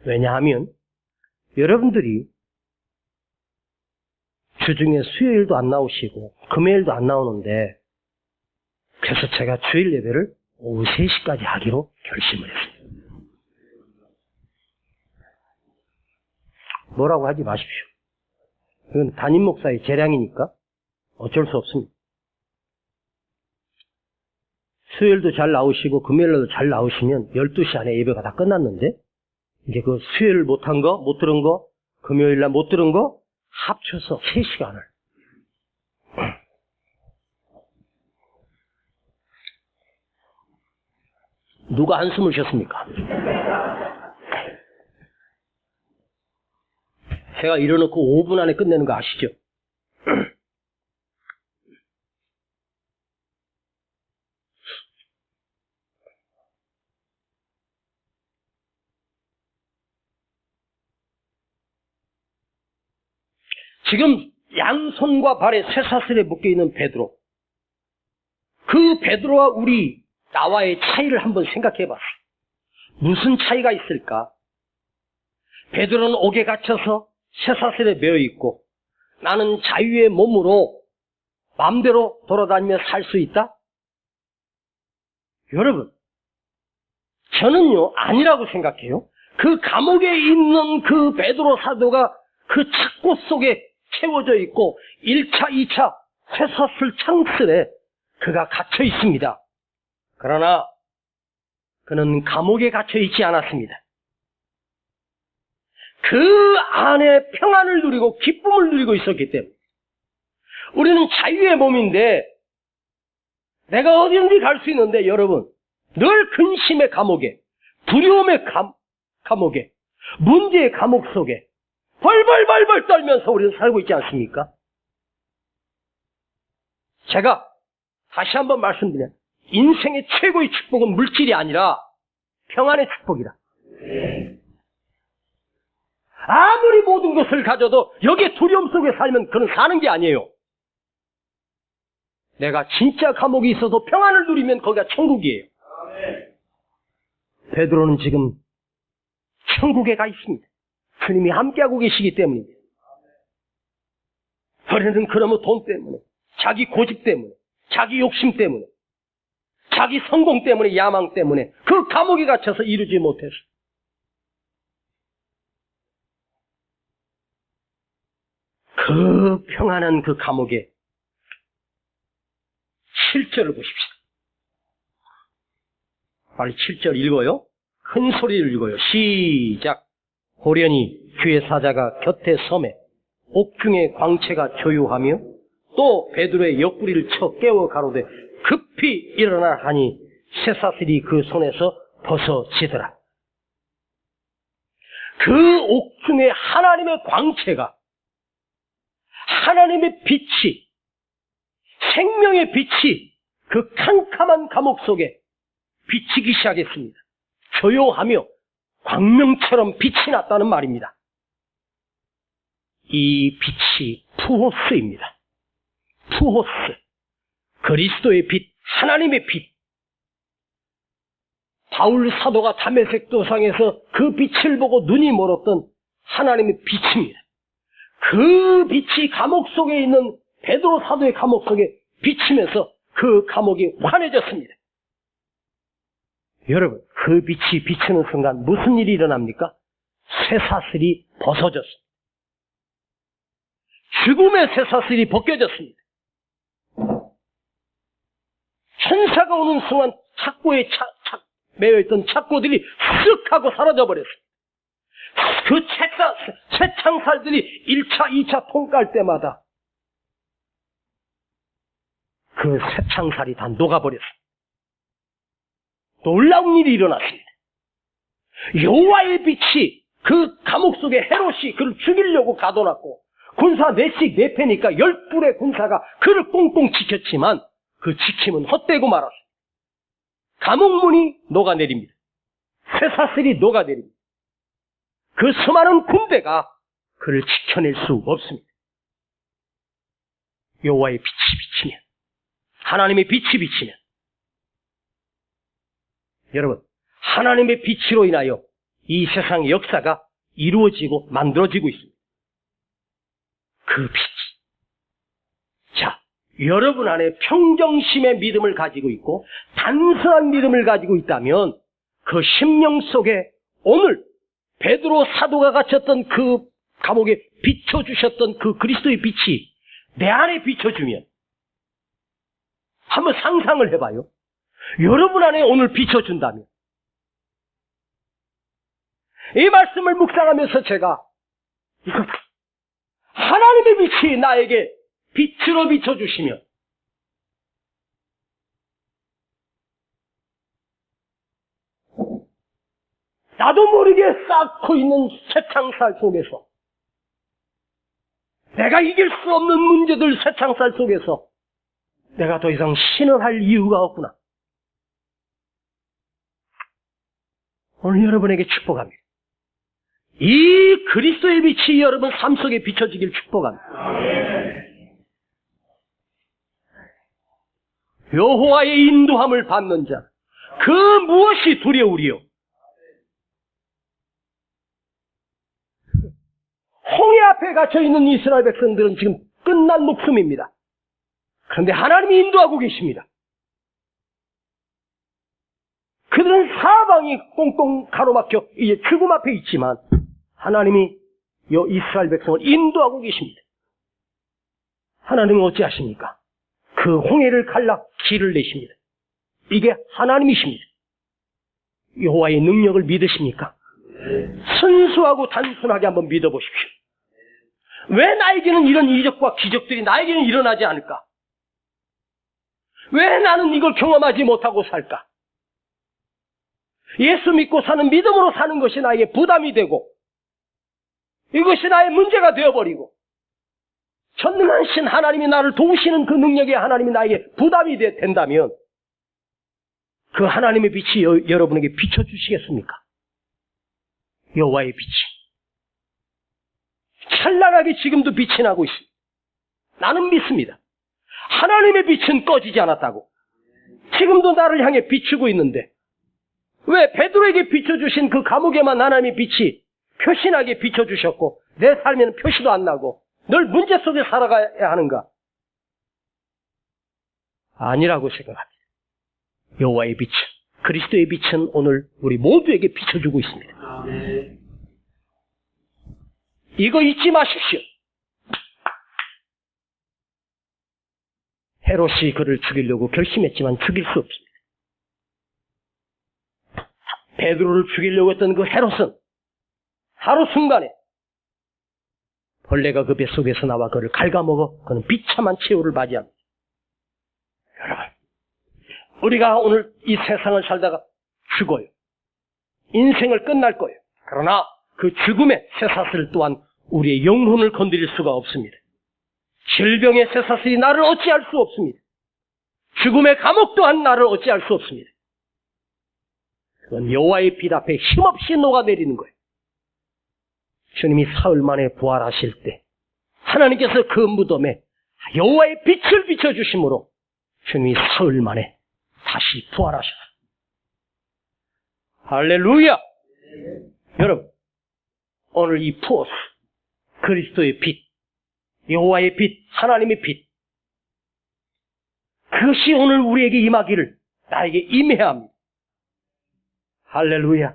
왜냐하면 여러분들이 주중에 수요일도 안 나오시고 금요일도 안 나오는데 그래서 제가 주일 예배를 오후 3시까지 하기로 결심을 했습니다. 뭐라고 하지 마십시오. 이건 담임 목사의 재량이니까 어쩔 수 없습니다. 수요일도 잘 나오시고 금요일도 잘 나오시면 12시 안에 예배가 다 끝났는데 이제 그 수요일 못한 거, 못 들은 거, 금요일날 못 들은 거 합쳐서 3시간을 누가 한숨을 쉬었습니까? 제가 이뤄놓고 5분 안에 끝내는 거 아시죠? 지금 양손과 발에 쇠사슬에 묶여있는 베드로. 그 베드로와 나와의 차이를 한번 생각해봤어. 무슨 차이가 있을까? 베드로는 옥에 갇혀서 쇠사슬에 매어있고 나는 자유의 몸으로 마음대로 돌아다니며 살 수 있다? 여러분, 저는요 아니라고 생각해요. 그 감옥에 있는 그 베드로 사도가 그 착고 속에 채워져 있고 1차, 2차 쇠사슬 창틀에 그가 갇혀 있습니다. 그러나 그는 감옥에 갇혀 있지 않았습니다. 그 안에 평안을 누리고 기쁨을 누리고 있었기 때문에 우리는 자유의 몸인데 내가 어디든지 갈 수 있는데 여러분 늘 근심의 감옥에 두려움의 감옥에 문제의 감옥 속에 벌벌벌벌 떨면서 우리는 살고 있지 않습니까? 제가 다시 한번 말씀드려요. 인생의 최고의 축복은 물질이 아니라 평안의 축복이다. 아무리 모든 것을 가져도 여기에 두려움 속에 살면 그는 사는 게 아니에요. 내가 진짜 감옥이 있어도 평안을 누리면 거기가 천국이에요. 베드로는 지금 천국에 가 있습니다. 주님이 함께하고 계시기 때문입니다. 우리는 그러면 돈 때문에, 자기 고집 때문에, 자기 욕심 때문에, 자기 성공 때문에, 야망 때문에 그 감옥에 갇혀서 이루지 못해서 그 평안한 그 감옥에 7절을 보십시다. 빨리 7절 읽어요. 큰 소리를 읽어요. 시작. 호련히 주의 사자가 곁에 섬에 옥중의 광채가 조유하며 또 베드로의 옆구리를 쳐 깨워 가로되 급히 일어나 하니 쇠사슬이 그 손에서 벗어지더라. 그 옥중에 하나님의 광채가 하나님의 빛이 생명의 빛이 그 캄캄한 감옥 속에 비치기 시작했습니다. 조용하며 광명처럼 빛이 났다는 말입니다. 이 빛이 푸호스입니다. 푸호스, 그리스도의 빛, 하나님의 빛. 바울 사도가 다메섹 도상에서 그 빛을 보고 눈이 멀었던 하나님의 빛입니다. 그 빛이 감옥 속에 있는 베드로 사도의 감옥 속에 비치면서 그 감옥이 환해졌습니다. 여러분, 그 빛이 비치는 순간 무슨 일이 일어납니까? 쇠사슬이 벗어졌습니다. 죽음의 쇠사슬이 벗겨졌습니다. 천사가 오는 순간 착고에 매여있던 착고들이 쓱 하고 사라져버렸습니다. 그 쇠창살들이 1차, 2차 통 깔 때마다 그 쇠창살이 다 녹아버렸습니다. 놀라운 일이 일어났습니다. 여호와의 빛이 그 감옥 속에 헤롯이 그를 죽이려고 가둬놨고 군사 4씩 4패니까 10불의 군사가 그를 꽁꽁 지켰지만 그 지킴은 헛되고 말았습니다. 감옥문이 녹아내립니다. 쇠사슬이 녹아내립니다. 그 수많은 군대가 그를 지켜낼 수 없습니다. 여호와의 빛이 비치면, 하나님의 빛이 비치면, 여러분, 하나님의 빛으로 인하여 이 세상의 역사가 이루어지고 만들어지고 있습니다. 그 빛이. 자, 여러분 안에 평정심의 믿음을 가지고 있고 단순한 믿음을 가지고 있다면 그 심령 속에 오늘 베드로 사도가 갇혔던 그 감옥에 비춰주셨던 그 그리스도의 빛이 내 안에 비춰주면 한번 상상을 해봐요. 여러분 안에 오늘 비춰준다면 이 말씀을 묵상하면서 제가 하나님의 빛이 나에게 빛으로 비춰주시면 나도 모르게 쌓고 있는 쇠창살 속에서, 내가 이길 수 없는 문제들 쇠창살 속에서 내가 더 이상 신을 할 이유가 없구나. 오늘 여러분에게 축복합니다. 이 그리스도의 빛이 여러분 삶 속에 비춰지길 축복합니다. 여호와의 인도함을 받는 자, 그 무엇이 두려우리요? 홍해 앞에 갇혀있는 이스라엘 백성들은 지금 끝난 목숨입니다. 그런데 하나님이 인도하고 계십니다. 그들은 사방이 꽁꽁 가로막혀 이제 죽음 앞에 있지만 하나님이 이스라엘 백성을 인도하고 계십니다. 하나님은 어찌하십니까? 그 홍해를 갈라 길을 내십니다. 이게 하나님이십니다. 여호와의 능력을 믿으십니까? 순수하고 단순하게 한번 믿어보십시오. 왜 나에게는 이런 이적과 기적들이 나에게는 일어나지 않을까? 왜 나는 이걸 경험하지 못하고 살까? 예수 믿고 사는 믿음으로 사는 것이 나에게 부담이 되고 이것이 나의 문제가 되어버리고 전능한 신 하나님이 나를 도우시는 그 능력의 하나님이 나에게 부담이 된다면 그 하나님의 빛이 여러분에게 비춰주시겠습니까? 여호와의 빛이 찬란하게 지금도 빛이 나고 있습니다. 나는 믿습니다. 하나님의 빛은 꺼지지 않았다고. 지금도 나를 향해 비추고 있는데 왜 베드로에게 비춰주신 그 감옥에만 하나님의 빛이 표신하게 비춰주셨고 내 삶에는 표시도 안 나고 늘 문제 속에 살아가야 하는가? 아니라고 생각합니다. 여호와의 빛은, 그리스도의 빛은 오늘 우리 모두에게 비춰주고 있습니다. 이거 잊지 마십시오. 헤롯이 그를 죽이려고 결심했지만 죽일 수 없습니다. 베드로를 죽이려고 했던 그 헤롯은 하루 순간에 벌레가 그 뱃속에서 나와 그를 갉아먹어 그는 비참한 최후를 맞이합니다. 여러분, 우리가 오늘 이 세상을 살다가 죽어요. 인생을 끝날 거예요. 그러나 그 죽음의 쇠사슬 또한 우리의 영혼을 건드릴 수가 없습니다. 질병의 쇠사슬이 나를 어찌할 수 없습니다. 죽음의 감옥 또한 나를 어찌할 수 없습니다. 그건 여호와의 빛 앞에 힘없이 녹아내리는 거예요. 주님이 사흘 만에 부활하실 때 하나님께서 그 무덤에 여호와의 빛을 비춰주심으로 주님이 사흘 만에 다시 부활하셨어요. 할렐루야! 여러분, 오늘 이 푸어스, 그리스도의 빛, 여호와의 빛, 하나님의 빛, 그것이 오늘 우리에게 임하기를 나에게 임해야 합니다. 할렐루야!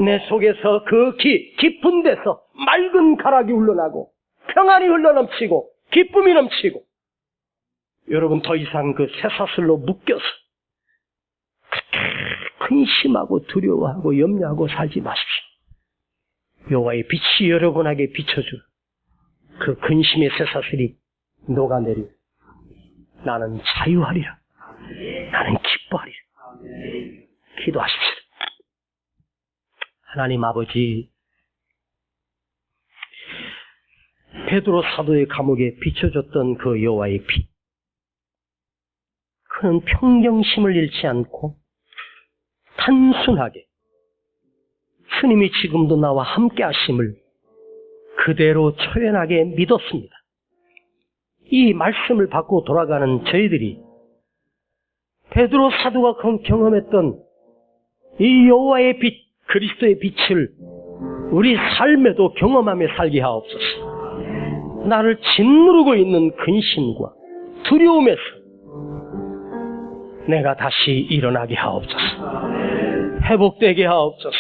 내 속에서 그 깊은 데서 맑은 가락이 흘러나고 평안이 흘러넘치고 기쁨이 넘치고 여러분 더 이상 그 쇠사슬로 묶여서 근심하고 두려워하고 염려하고 살지 마십시오. 여호와의 빛이 여러분에게 비춰준 그 근심의 쇠사슬이 녹아내리고 나는 자유하리라. 나는 기뻐하리라. 기도하십시오. 하나님 아버지, 베드로 사도의 감옥에 비춰줬던 그 여호와의 빛, 그는 평정심을 잃지 않고 단순하게 주님이 지금도 나와 함께 하심을 그대로 초연하게 믿었습니다. 이 말씀을 받고 돌아가는 저희들이 베드로 사도가 경험했던 이 여호와의 빛, 그리스도의 빛을 우리 삶에도 경험하며 살게 하옵소서. 나를 짓누르고 있는 근심과 두려움에서 내가 다시 일어나게 하옵소서. 회복되게 하옵소서.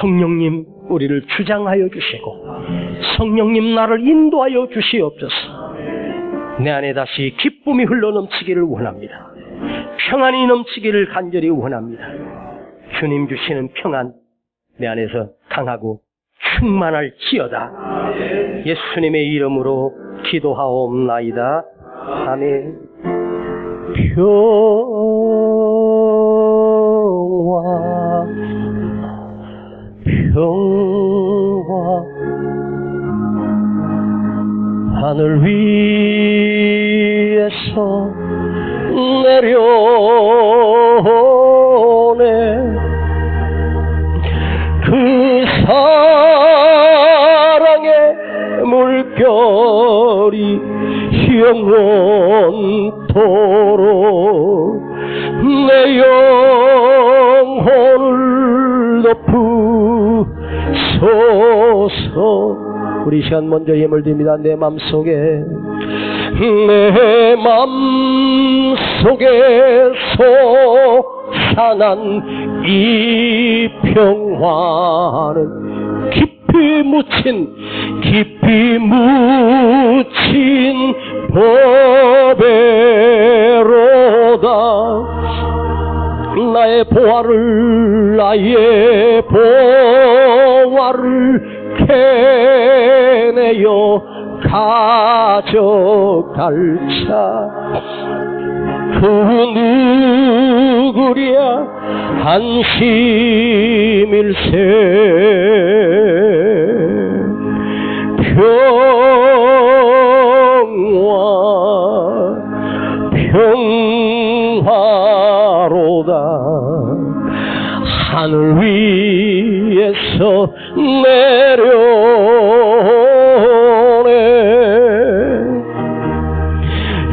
성령님 우리를 주장하여 주시고 성령님 나를 인도하여 주시옵소서. 내 안에 다시 기쁨이 흘러넘치기를 원합니다. 평안이 넘치기를 간절히 원합니다. 주님 주시는 평안 내 안에서 강하고 충만할지어다. 예수님의 이름으로 기도하옵나이다. 아멘. 평화 평화 하늘 위에서 내려오네. 그 사랑의 물결이 영원토록 내 영혼을 덮으소서. 우리 시간 먼저 예물 드립니다. 내 맘속에 솟아난 이 평화는 깊이 묻힌 법에로다. 나의 보화를 캐내어 가져갈자. 그 누구랴 안심일세. 평화로다. 하늘 위에서 내려오네.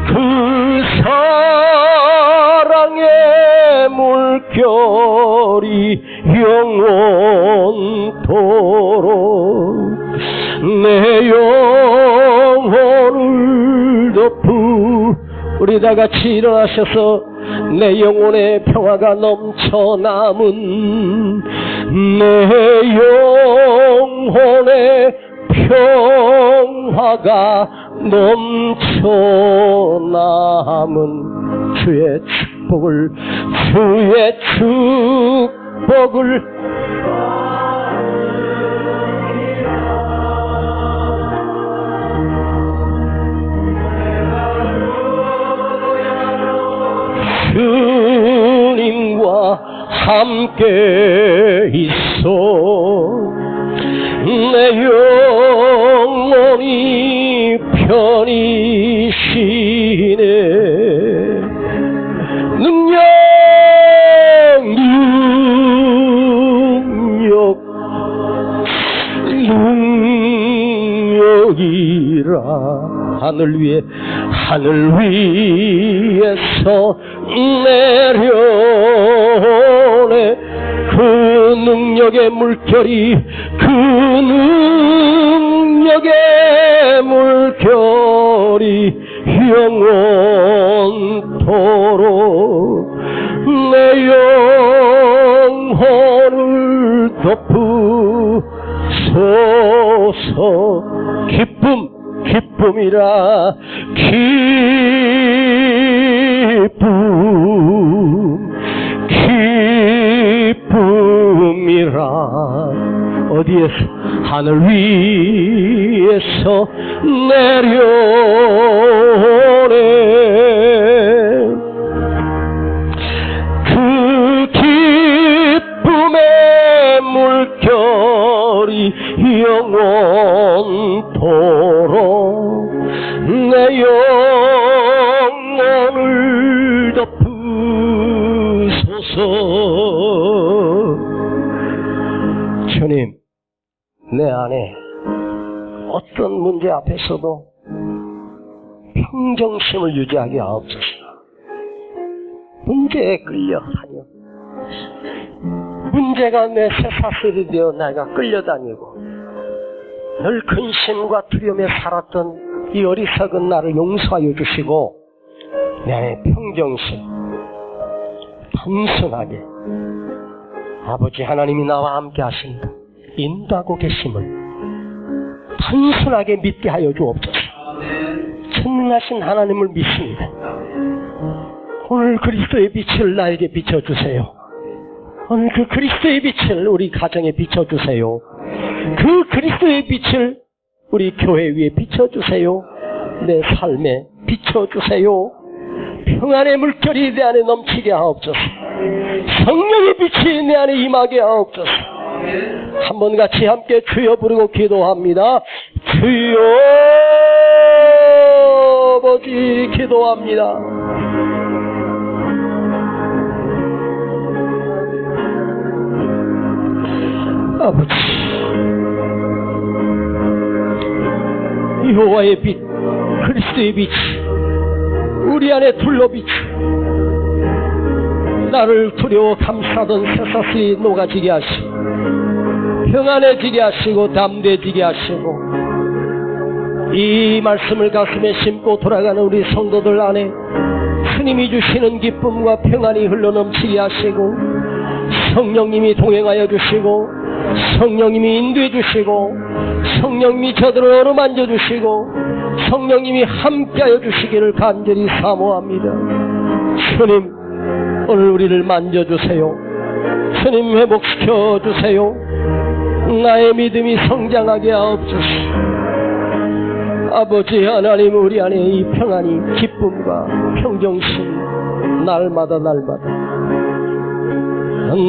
그 사랑의 물결이 영원토록 내 영혼을 덮으. 우리 다 같이 일어나셔서 내 영혼의 평화가 넘쳐남은, 내 영혼의 평화가 넘쳐남은 주의 축복을 주님과 함께 있어 내 영혼이 편히 쉬네. 능력이라. 하늘 위에서 내려오네. 그 능력의 물결이 영원토록 내 영혼을 덮으소서. 기쁨이라. 기쁨이라. 어디에서? 하늘 위에서 내려오네. 그 기쁨의 물결이 영원토록 내 영혼을 덮으소서. 주님, 내 안에 어떤 문제 앞에서도 평정심을 유지하게 하옵소서. 문제에 끌려다녀. 문제가 내 쇠사슬이 되어 내가 끌려다니고 늘 근심과 두려움에 살았던 이 어리석은 나를 용서하여 주시고 내 안에 평정심, 단순하게 아버지 하나님이 나와 함께 하신다, 인도하고 계심을 단순하게 믿게 하여 주옵소서. 전능하신 하나님을 믿습니다. 오늘 그리스도의 빛을 나에게 비춰주세요. 오늘 그 그리스도의 빛을 우리 가정에 비춰주세요. 그 그리스도의 빛을 우리 교회 위에 비춰주세요. 내 삶에 비춰주세요. 평안의 물결이 내 안에 넘치게 하옵소서. 성령의 빛이 내 안에 임하게 하옵소서. 한번 같이 함께 주여 부르고 기도합니다. 주여 아버지 기도합니다. 아버지, 여호와의 빛, 그리스도의 빛, 우리 안에 둘러비추 나를 두려워 감싸던 쇠사슬이 녹아지게 하시고 평안해지게 하시고 담대해지게 하시고 이 말씀을 가슴에 심고 돌아가는 우리 성도들 안에 주님이 주시는 기쁨과 평안이 흘러넘치게 하시고 성령님이 동행하여 주시고 성령님이 인도해 주시고 성령님이 저들을 어루만져 주시고 성령님이 함께하여 주시기를 간절히 사모합니다. 주님, 오늘 우리를 만져주세요. 주님, 회복시켜 주세요. 나의 믿음이 성장하게 하옵소서. 아버지 하나님, 우리 안에 이 평안이, 기쁨과 평정심 날마다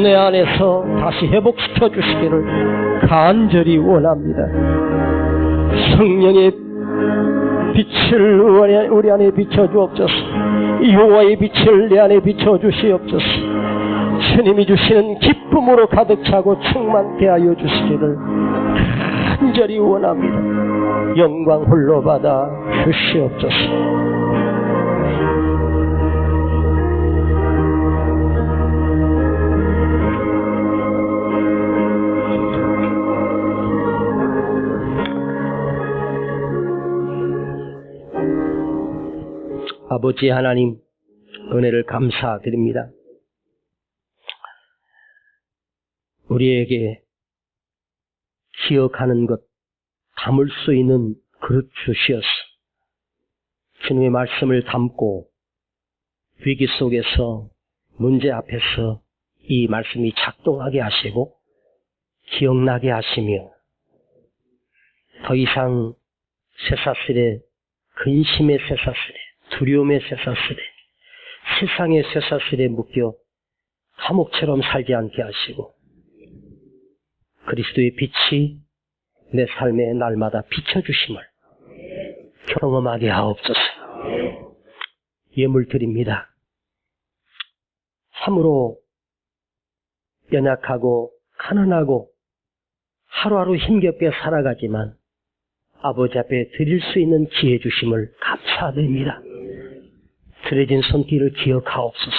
내 안에서 다시 회복시켜 주시기를 간절히 원합니다. 성령의 빛을 우리 안에 비춰주옵소서. 여호와의 빛을 내 안에 비춰주시옵소서. 주님이 주시는 기쁨으로 가득 차고 충만케 하여 주시기를 간절히 원합니다. 영광 홀로 받아 주시옵소서. 아버지 하나님, 은혜를 감사드립니다. 우리에게 기억하는 것, 담을 수 있는 그릇 주시어서 주님의 말씀을 담고 위기 속에서 문제 앞에서 이 말씀이 작동하게 하시고 기억나게 하시며 더 이상 쇠사슬에, 근심의 쇠사슬에, 두려움의 쇠사슬에, 세상의 쇠사슬에 묶여 감옥처럼 살지 않게 하시고 그리스도의 빛이 내 삶에 날마다 비춰주심을 경험하게 하옵소서. 예물 드립니다. 참으로 연약하고 가난하고 하루하루 힘겹게 살아가지만 아버지 앞에 드릴 수 있는 기회 주심을 감사드립니다. 드려진 손길을 기억하옵소서.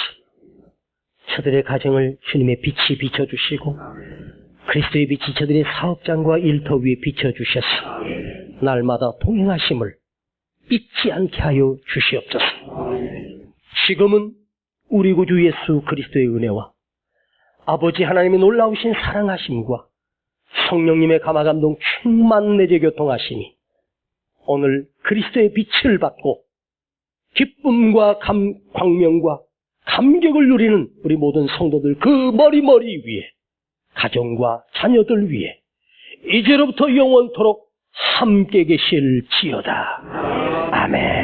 저들의 가정을 주님의 빛이 비춰주시고 그리스도의 빛이 저들의 사업장과 일터 위에 비춰주셔서 날마다 동행하심을 잊지 않게 하여 주시옵소서. 지금은 우리 구주 예수 그리스도의 은혜와 아버지 하나님의 놀라우신 사랑하심과 성령님의 감화감동 충만 내재 교통하심이 오늘 그리스도의 빛을 받고 기쁨과 광명과 감격을 누리는 우리 모든 성도들 그 머리 위에 가정과 자녀들 위에 이제로부터 영원토록 함께 계실지어다. 아멘.